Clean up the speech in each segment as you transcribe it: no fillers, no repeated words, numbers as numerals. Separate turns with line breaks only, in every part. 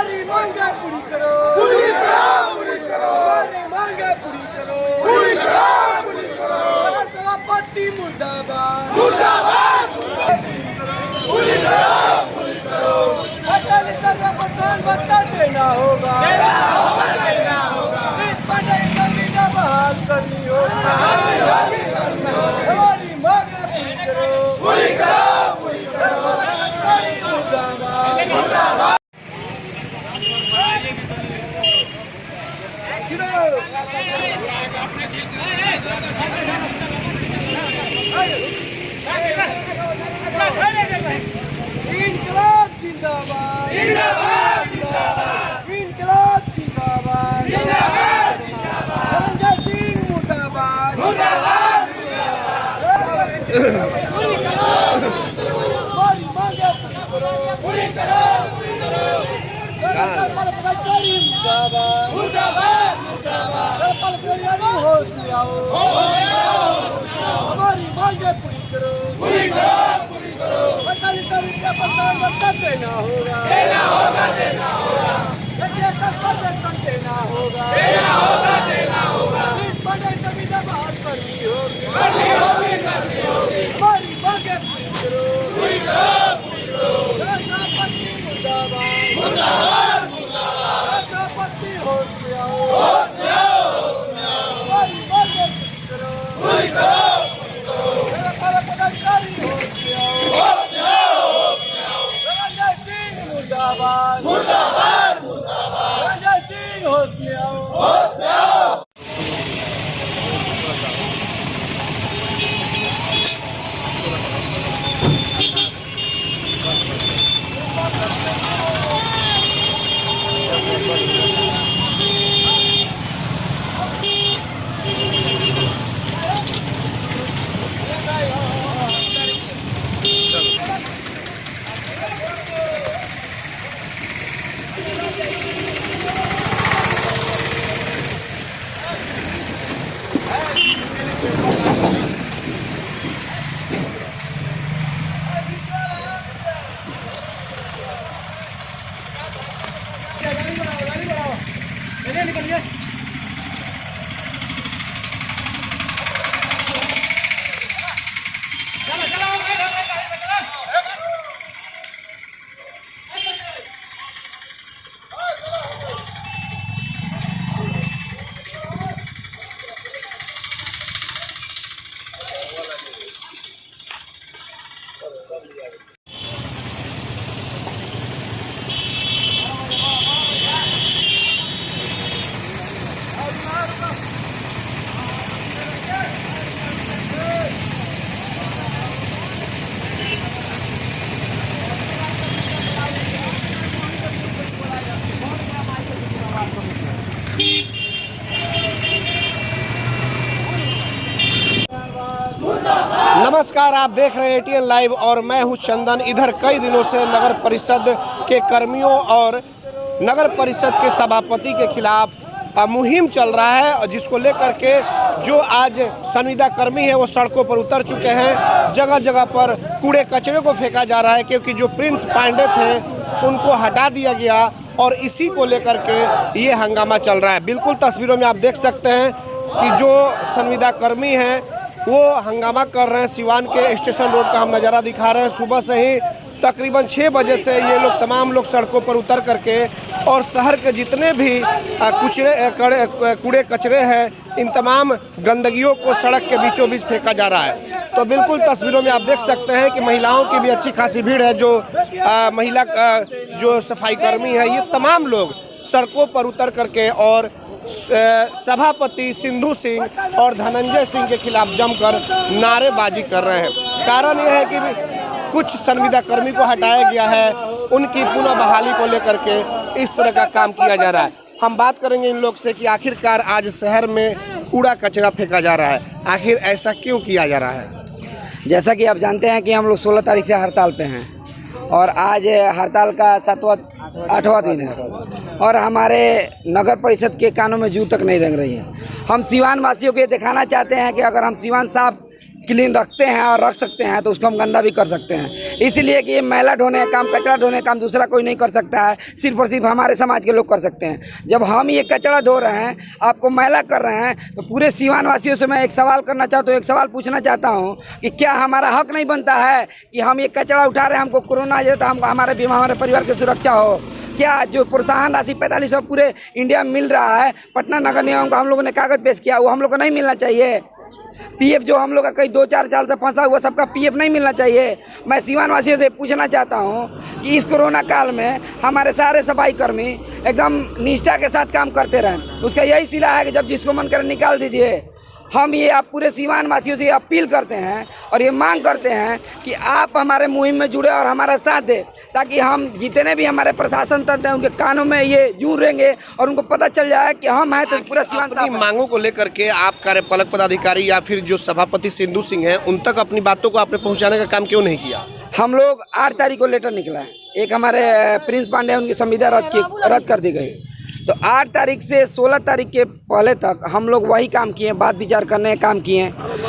हमारी मांगे पूरी करो, पूरी करो, पूरी करो, हमारी मांगे पूरी करो, पूरी करो, पूरी करो, सभापति मुर्दाबाद, मुर्दाबाद, पूरी करो, पूरी करो, 48% भत्ता देना होगा, देना होगा, देना होगा, इस पढ़ाई जमीन बहाल करनी होगी, हमारी मांगे पूरी करो, पूरी करो, पूरी करो, मुर्दाबाद, मुर्दाबाद। इनकलाब जिंदाबाद, जिंदाबाद, जिंदाबाद, इनकलाब जिंदाबाद, जिंदाबाद, जिंदाबाद, धनंजय सिंह मुर्दाबाद, मुर्दाबाद, पूरी करो, हमारी मांगे पूरी करो, पूरी करो, पूरी करो, मुर्दाबाद, मुर्दाबाद, मुर्दाबाद, होश में आओ, हमारी मांगे पूरी करो, पूरी करो, पूरी करो, 48% भत्ता देना होगा, देना होगा, देना होगा, देना होगा, देना होगा, देना होगा, इस बड़े जमीन बहाल करनी होगी, करनी होगी, करनी होगी, हमारी मांगे पूरी करो, पूरी करो, पूरी करो, सभापति मुर्दाबाद, मुर्दाबाद, मुर्दाबाद, सभापति होश में आओ, होश में आओ, होश में आओ, हमारी मांगे पूरी करो, पूरी करो, पूरी करो, पदाधिकारी होश में आओ, होश में आओ, होश में आओ, धनंजय सिंह मुर्दाबाद, मुर्दाबाद, मुर्दाबाद, धनंजय सिंह होश में आओ, होश में आओ।
नमस्कार, आप देख रहे हैं ATN लाइव और मैं हूं चंदन। इधर कई दिनों से नगर परिषद के कर्मियों और नगर परिषद के सभापति के खिलाफ मुहिम चल रहा है, और जिसको लेकर के जो आज संविदा कर्मी है वो सड़कों पर उतर चुके हैं। जगह जगह पर कूड़े कचरे को फेंका जा रहा है, क्योंकि जो प्रिंस पांडे थे उनको हटा दिया गया और इसी को लेकर के ये हंगामा चल रहा है। बिल्कुल तस्वीरों में आप देख सकते हैं कि जो संविदा कर्मी हैं वो हंगामा कर रहे हैं। सिवान के स्टेशन रोड का हम नज़ारा दिखा रहे हैं। सुबह से ही तकरीबन 6 बजे से ये लोग तमाम लोग सड़कों पर उतर करके और शहर के जितने भी कूड़े कचरे हैं, इन तमाम गंदगियों को सड़क के बीचों बीच फेंका जा रहा है। तो बिल्कुल तस्वीरों में आप देख सकते हैं कि महिलाओं की भी अच्छी खासी भीड़ है। जो महिला जो सफाई कर्मी है, ये तमाम लोग सड़कों पर उतर करके और सभापति सिंधु सिंह और धनंजय सिंह के खिलाफ जमकर नारेबाजी कर रहे हैं। कारण यह है कि कुछ संविदा कर्मी को हटाया गया है, उनकी पुनः बहाली को लेकर के इस तरह का काम किया जा रहा है। हम बात करेंगे इन लोग से कि आखिरकार आज शहर में कूड़ा कचरा फेंका जा रहा है, आखिर ऐसा क्यों किया जा रहा है?
जैसा कि आप जानते हैं कि हम लोग 16 तारीख से हड़ताल पे हैं और आज हड़ताल का 8वां दिन है और हमारे नगर परिषद के कानों में जू तक नहीं रंग रही है। हम सिवान वासियों को ये दिखाना चाहते हैं कि अगर हम सिवान साफ क्लीन रखते हैं और रख सकते हैं तो उसको हम गंदा भी कर सकते हैं। इसलिए कि ये मैला ढोने का काम, कचरा ढोने का काम दूसरा कोई नहीं कर सकता है, सिर्फ और सिर्फ हमारे समाज के लोग कर सकते हैं। जब हम ये कचरा ढो रहे हैं, आपको मैला कर रहे हैं, तो पूरे सीवान वासियों से मैं एक सवाल करना चाहता हूँ, एक सवाल पूछना चाहता हूँ कि क्या हमारा हक नहीं बनता है कि हम ये कचरा उठा रहे हैं, हमको कोरोना आ जाए तो हमको हमारे बीमा, हमारे परिवार की सुरक्षा हो? क्या जो प्रोत्साहन राशि 4500 पूरे इंडिया में मिल रहा है, पटना नगर निगम को हम लोगों ने कागज पेश किया, वो हम लोग को नहीं मिलना चाहिए? पीएफ जो हम लोग का कई 2-4 साल से फंसा हुआ, सबका पीएफ नहीं मिलना चाहिए? मैं सीवान वासियों से पूछना चाहता हूँ कि इस कोरोना काल में हमारे सारे सफाई कर्मी एकदम निष्ठा के साथ काम करते रहें। उसका यही सिला है कि जब जिसको मन करे निकाल दीजिए। हम ये आप पूरे सीवान वासियों से अपील करते हैं और ये मांग करते हैं कि आप हमारे मुहिम में जुड़े और हमारा साथ दें, ताकि हम जितने भी हमारे प्रशासन तंत्र हैं उनके कानों में ये जुड़ेंगे और उनको पता चल जाए कि हम हैं तो पूरा सीवान
अपनी मांगों को लेकर के आप कार्यपालक पदाधिकारी या फिर जो सभापति सिंधु सिंह हैं उन तक अपनी बातों को आपने पहुँचाने का काम क्यों नहीं किया?
हम लोग 8 तारीख को लेटर निकला है, एक हमारे प्रिंस पांडे उनकी संविदा रद्द कर दी गई, तो 8 तारीख से 16 तारीख के पहले तक हम लोग वही काम किए, बात विचार करने का काम किए,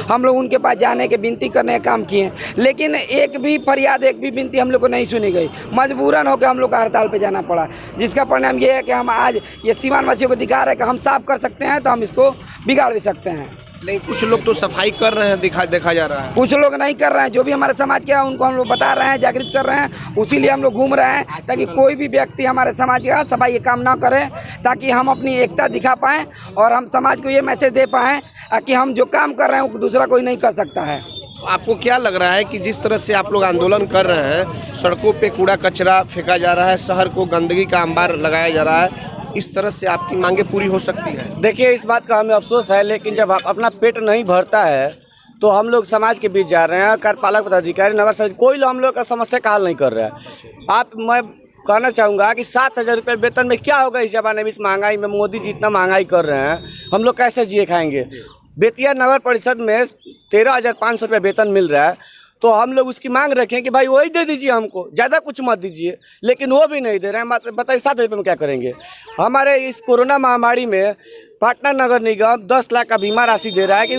हम लोग उनके पास जाने के विनती करने का काम किए, लेकिन एक भी फरियाद, एक भी विनती हम लोग को नहीं सुनी गई। मजबूरन होकर हम लोग को हड़ताल पे जाना पड़ा, जिसका परिणाम ये है कि हम आज ये सीवान वासियों को दिखा रहे हैं कि हम साफ कर सकते हैं तो हम इसको बिगाड़ भी सकते हैं।
लेकिन कुछ लोग तो सफाई कर रहे हैं, देखा जा रहा है।
कुछ लोग नहीं कर रहे हैं, जो भी हमारे समाज के हैं उनको हम लोग बता रहे हैं, जागृत कर रहे हैं, उसीलिए हम लोग घूम रहे हैं ताकि कोई भी व्यक्ति हमारे समाज का सफाई ये काम ना करे, ताकि हम अपनी एकता दिखा पाएँ और हम समाज को ये मैसेज दे पाएँ कि हम जो काम कर रहे हैं वो दूसरा कोई नहीं कर सकता है।
आपको क्या लग रहा है कि जिस तरह से आप लोग आंदोलन कर रहे हैं, सड़कों पे कूड़ा कचरा फेंका जा रहा है, शहर को गंदगी का अंबार लगाया जा रहा है, इस तरह से आपकी मांगे पूरी हो सकती है?
देखिए, इस बात का हमें अफसोस है, लेकिन जब अपना पेट नहीं भरता है तो हम लोग समाज के बीच जा रहे हैं। कार्यपालक पदाधिकारी, नगर समिति, कोई हम लोग का समस्या का हल नहीं कर रहा है। मैं कहना चाहूँगा कि 7,000 रुपये वेतन में क्या होगा इस जमाने में, इस महंगाई में? मोदी जी इतना महंगाई कर रहे हैं, हम लोग कैसे जिए खाएंगे? बेतिया नगर परिषद में 13,500 रुपये वेतन मिल रहा है, तो हम लोग उसकी मांग रखें कि भाई वही दे दीजिए, हमको ज़्यादा कुछ मत दीजिए, लेकिन वो भी नहीं दे रहे हैं। बताइए 7,000 रुपये में क्या करेंगे? हमारे इस कोरोना महामारी में पटना नगर निगम 10 लाख का बीमा राशि दे रहा है कि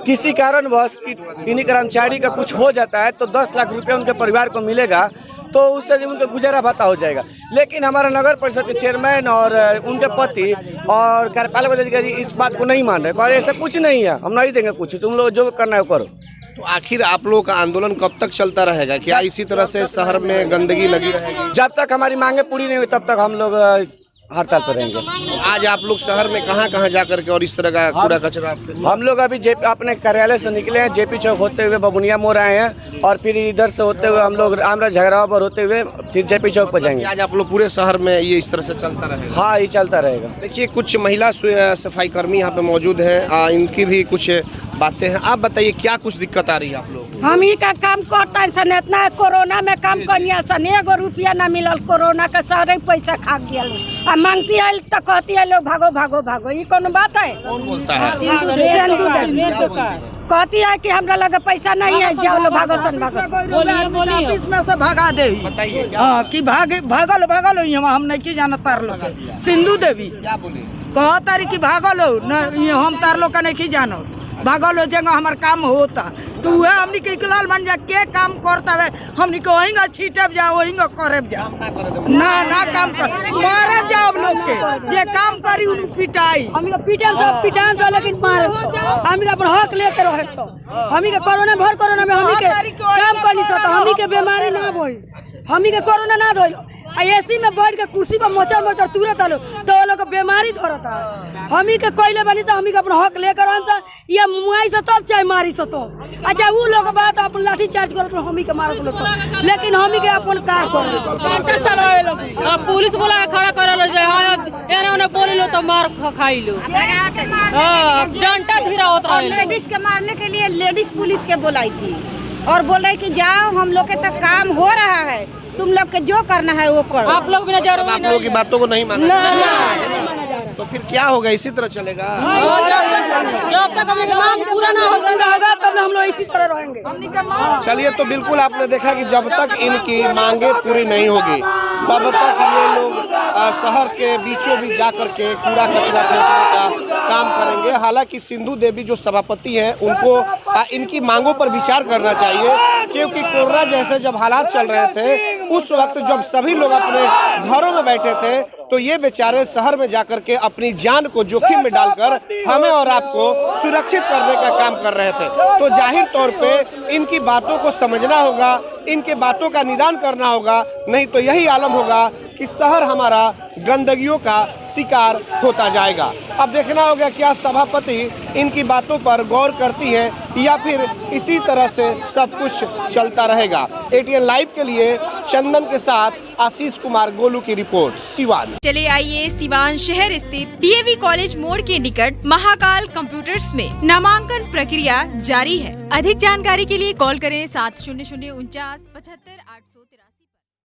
किसी कारणवश किन्हीं कर्मचारी का कुछ हो जाता है तो 10 लाख रुपये उनके परिवार को मिलेगा, तो उससे उनका गुजारा भत्ता हो जाएगा। लेकिन हमारा नगर परिषद के चेयरमैन और उनके पति और कार्यपालक पदाधिकारी इस बात को नहीं मान रहे, और ऐसा कुछ नहीं है, हम नहीं देंगे कुछ, तुम लोग जो करना है वो करो।
तो आखिर आप लोगों का आंदोलन कब तक चलता रहेगा? क्या इसी तरह से शहर में गंदगी लगी रहेगी?
जब तक हमारी मांगे पूरी नहीं हुई तब तक हम लोग हड़ताल पर रहेंगे।
आज आप लोग शहर में कहाँ जा करके और इस तरह का कूड़ा कचरा?
हम लोग अभी अपने कार्यालय से निकले हैं, जेपी चौक होते हुए बबुनिया मोड़ आए हैं, और फिर इधर से होते हुए हम लोग रामराज झगड़ावा पर होते हुए फिर जेपी चौक पर जाएंगे।
आज आप लोग पूरे शहर में ये इस तरह से चलता रहेगा?
हाँ, ये चलता रहेगा।
देखिए, कुछ महिला सफाई कर्मी यहाँ पे मौजूद हैं, इनकी भी कुछ बातें हैं। आप बताइए क्या कुछ दिक्कत आ रही है आप लोग?
हम ही का काम करता सन, इतना कोरोना में काम करनी सन, 1 रुपया ना मिलल, कोरोना का सारे पैसा खा गया। अब मांगती है तो कहती है लोग भागो भागो भागो, ये कौन बात है?
कौन बोलता है?
सिंधु कहती है कि हमरा लगे पैसा नहीं है, जाओ लो भागो सन भागो सन।
ऑफिस में से भगा दे कि भागल हम नहीं जाना तार लोग के। सिंधु देवी कह तारी की भागल हम तार लोग का नहीं जानो, भागल जगह हमार काम होता तो वह हमनी के इकलाल बन जा के काम करता है, हमनी को वहीं छीटब जा वहीं करब जा ना काम कर मारब जा लोग के जे काम करी उन पिटाई
हम पिटान सब लेकिन मारब सब, हम अपन हक लेके रहे सब। हम के कोरोना भर कोरोना में हम के काम करनी तो हम के बीमारी ना होई, हम के कोरोना ना धोइलो, एसी में बैठ के कुर्सी पर मोचर तुरत आलो तो वो लोग बीमारी धरता है। हम के कोयले बनी से हम के अपन हक लेकर हम या मुआई से तब चाहे मारी से तो अच्छा वो लोग बात अपन लाठी चार्ज करो तो हम के मारत लोग, लेकिन हम के अपन कार कर
पुलिस बोला खड़ा कर एने बोले लो तो मार खाई लो, डंडा धीरा होता है।
लेडीज के मारने के लिए लेडीज पुलिस के बुलाई थी और बोल रहे कि जाओ हम लोग के तक काम हो रहा है, तुम लोग के जो करना है वो करो।
आप लोग बिना जरूरी
आप लोगों की बातों को नहीं माना तो फिर क्या होगा? इसी तरह चलेगा
जब तक हमें मांग पूरा ना
होगा तब हम लोग इसी तरह रहेंगे।
चलिए, तो बिल्कुल आपने देखा कि जब तक इनकी मांगे पूरी नहीं होगी तब तक ये लोग शहर के बीचों बीच जा करके कूड़ा कचरा फेंकने का काम करेंगे। हालांकि सिंधु देवी जो सभापति हैं उनको इनकी मांगों पर विचार करना चाहिए, क्योंकि कोरोना जैसे जब हालात चल रहे थे उस वक्त जब सभी लोग अपने घरों में बैठे थे तो ये बेचारे शहर में जाकर के अपनी जान को जोखिम में डालकर हमें और आपको सुरक्षित करने का काम कर रहे थे। तो जाहिर तौर पे इनकी बातों को समझना होगा, इनके बातों का निदान करना होगा, नहीं तो यही आलम होगा कि शहर हमारा गंदगियों का शिकार होता जाएगा। अब देखना होगा क्या सभापति इनकी बातों पर गौर करती है या फिर इसी तरह से सब कुछ चलता रहेगा। एटीएन लाइव के लिए चंदन के साथ आशीष कुमार गोलू की रिपोर्ट, सिवान।
चले आइए सिवान शहर स्थित डीएवी कॉलेज मोड़ के निकट महाकाल कंप्यूटर्स में नामांकन प्रक्रिया जारी है। अधिक जानकारी के लिए कॉल करें 70049 75 813।